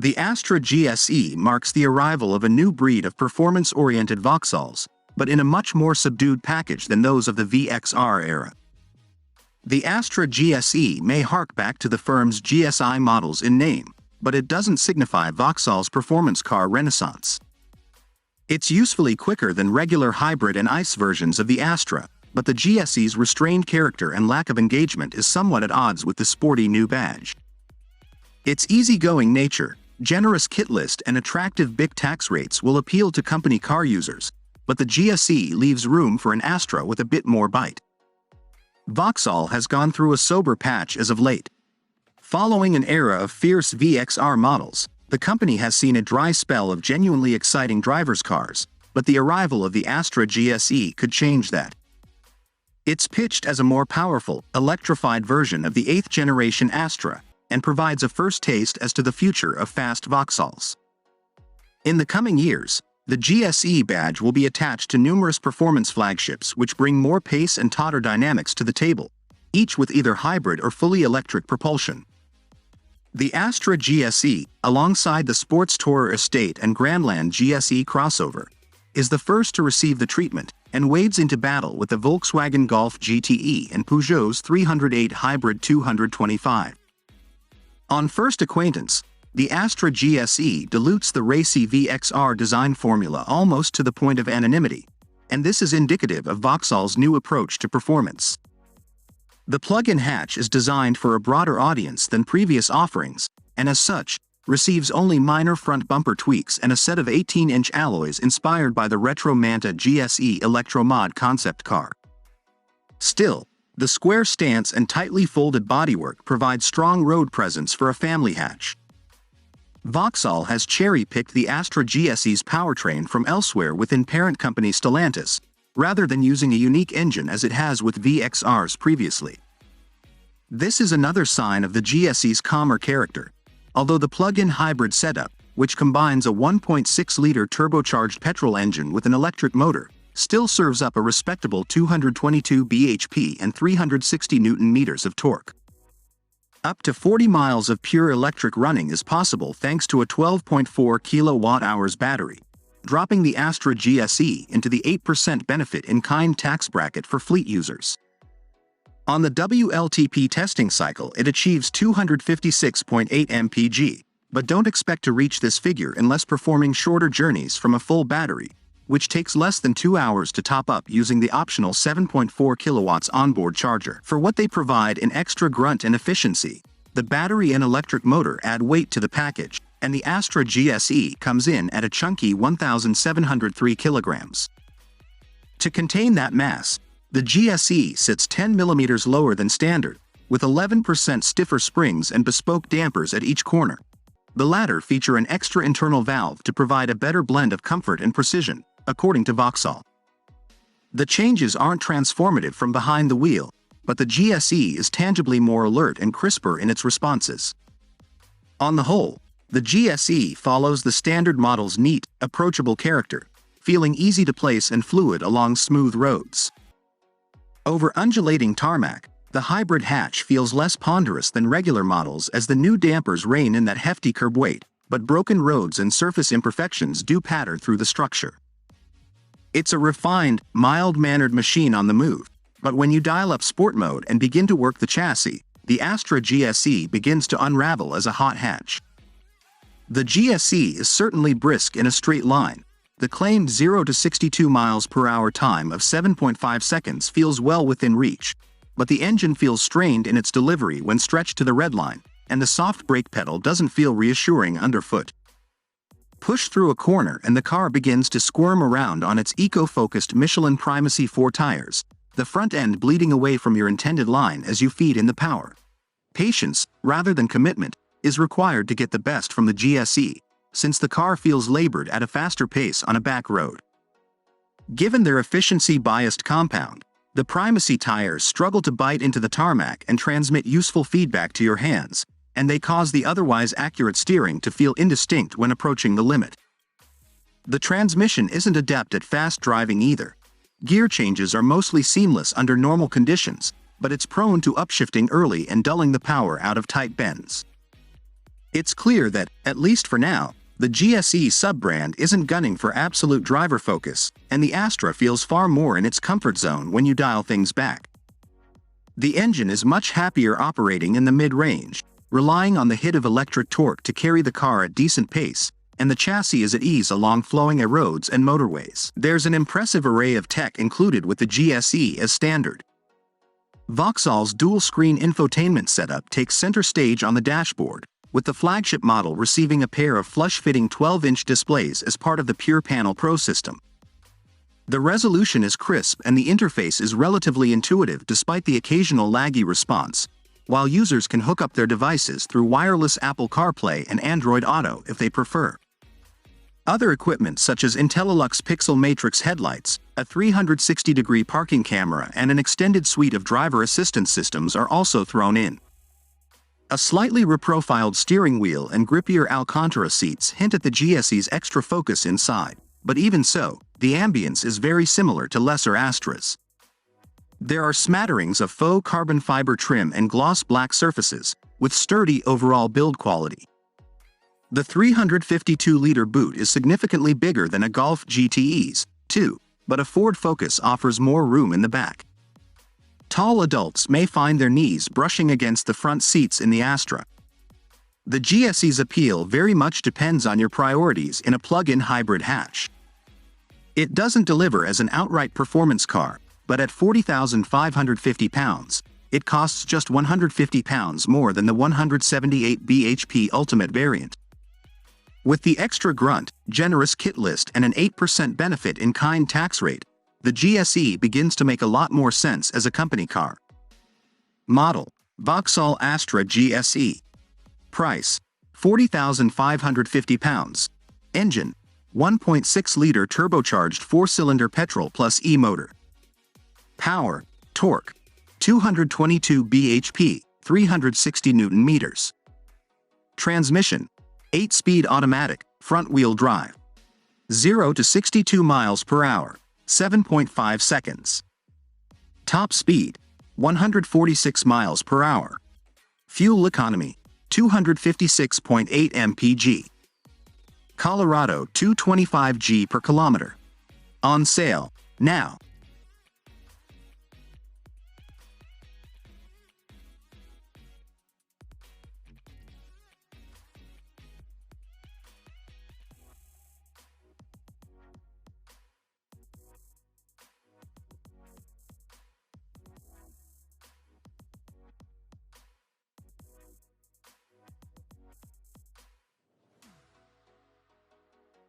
The Astra GSe marks the arrival of a new breed of performance-oriented Vauxhalls, but in a much more subdued package than those of the VXR era. The Astra GSe may hark back to the firm's GSI models in name, but it doesn't signify Vauxhall's performance car renaissance. It's usefully quicker than regular hybrid and ICE versions of the Astra, but the GSe's restrained character and lack of engagement is somewhat at odds with the sporty new badge. Its easygoing nature, generous kit list and attractive big tax rates will appeal to company car users, but the GSe leaves room for an Astra with a bit more bite. Vauxhall has gone through a sober patch as of late. Following an era of fierce VXR models, the company has seen a dry spell of genuinely exciting drivers' cars, but the arrival of the Astra GSe could change that. It's pitched as a more powerful, electrified version of the 8th generation Astra, and provides a first taste as to the future of fast Vauxhalls. In the coming years, the GSe badge will be attached to numerous performance flagships which bring more pace and totter dynamics to the table, each with either hybrid or fully electric propulsion. The Astra GSe, alongside the Sports Tourer Estate and Grandland GSe crossover, is the first to receive the treatment, and wades into battle with the Volkswagen Golf GTE and Peugeot's 308 Hybrid 225. On first acquaintance, the Astra GSe dilutes the racy VXR design formula almost to the point of anonymity, and this is indicative of Vauxhall's new approach to performance. The plug-in hatch is designed for a broader audience than previous offerings, and as such, receives only minor front bumper tweaks and a set of 18-inch alloys inspired by the retro Manta GSe Electromod concept car. Still, the square stance and tightly folded bodywork provide strong road presence for a family hatch. Vauxhall has cherry-picked the Astra GSe's powertrain from elsewhere within parent company Stellantis, rather than using a unique engine as it has with VXRs previously. This is another sign of the GSe's calmer character, although the plug-in hybrid setup, which combines a 1.6-liter turbocharged petrol engine with an electric motor, still serves up a respectable 222 bhp and 360 Nm of torque. Up to 40 miles of pure electric running is possible thanks to a 12.4 kWh battery, dropping the Astra GSe into the 8% benefit-in-kind tax bracket for fleet users. On the WLTP testing cycle, it achieves 256.8 mpg, but don't expect to reach this figure unless performing shorter journeys from a full battery, which takes less than 2 hours to top up using the optional 7.4 kilowatts onboard charger. For what they provide in extra grunt and efficiency, the battery and electric motor add weight to the package, and the Astra GSe comes in at a chunky 1,703 kilograms. To contain that mass, the GSe sits 10 mm lower than standard, with 11% stiffer springs and bespoke dampers at each corner. The latter feature an extra internal valve to provide a better blend of comfort and precision, according to Vauxhall. The changes aren't transformative from behind the wheel, but the GSe is tangibly more alert and crisper in its responses. On the whole, the GSe follows the standard model's neat, approachable character, feeling easy to place and fluid along smooth roads. Over undulating tarmac, the hybrid hatch feels less ponderous than regular models as the new dampers rein in that hefty curb weight, but broken roads and surface imperfections do patter through the structure. It's a refined, mild-mannered machine on the move, but when you dial up sport mode and begin to work the chassis, the Astra GSe begins to unravel as a hot hatch. The GSe is certainly brisk in a straight line. The claimed 0 to 62 miles per hour time of 7.5 seconds feels well within reach, but the engine feels strained in its delivery when stretched to the red line, and the soft brake pedal doesn't feel reassuring underfoot. Push through a corner and the car begins to squirm around on its eco-focused Michelin Primacy 4 tires, the front end bleeding away from your intended line as you feed in the power. Patience, rather than commitment, is required to get the best from the GSe, since the car feels labored at a faster pace on a back road. Given their efficiency-biased compound, the Primacy tires struggle to bite into the tarmac and transmit useful feedback to your hands, and they cause the otherwise accurate steering to feel indistinct when approaching the limit. The transmission isn't adept at fast driving either. Gear changes are mostly seamless under normal conditions, but it's prone to upshifting early and dulling the power out of tight bends. It's clear that, at least for now, the GSe sub-brand isn't gunning for absolute driver focus, and the Astra feels far more in its comfort zone when you dial things back. The engine is much happier operating in the mid-range, relying on the hit of electric torque to carry the car at decent pace, and the chassis is at ease along flowing roads and motorways. There's an impressive array of tech included with the GSe as standard. Vauxhall's dual-screen infotainment setup takes center stage on the dashboard, with the flagship model receiving a pair of flush-fitting 12-inch displays as part of the Pure Panel Pro system. The resolution is crisp and the interface is relatively intuitive despite the occasional laggy response, while users can hook up their devices through wireless Apple CarPlay and Android Auto if they prefer. Other equipment such as IntelliLux Pixel Matrix headlights, a 360-degree parking camera and an extended suite of driver assistance systems are also thrown in. A slightly reprofiled steering wheel and grippier Alcantara seats hint at the GSe's extra focus inside, but even so, the ambience is very similar to lesser Astras. There are smatterings of faux carbon fiber trim and gloss black surfaces, with sturdy overall build quality. The 352-liter boot is significantly bigger than a Golf GTE's, too, but a Ford Focus offers more room in the back. Tall adults may find their knees brushing against the front seats in the Astra. The GSe's appeal very much depends on your priorities in a plug-in hybrid hatch. It doesn't deliver as an outright performance car, but at £40,550, it costs just £150 more than the 178 bhp Ultimate variant. With the extra grunt, generous kit list and an 8% benefit-in-kind tax rate, the GSe begins to make a lot more sense as a company car. Model: Vauxhall Astra GSe. Price: £40,550. Engine: 1.6-liter turbocharged 4-cylinder petrol plus e-motor. Power, torque: 222 bhp, 360 Nm. Transmission: 8-speed automatic, front-wheel drive. 0 to 62 miles per hour, 7.5 seconds. Top speed: 146 miles per hour. Fuel economy: 256.8 mpg. Colorado 225 G per kilometer. On sale now.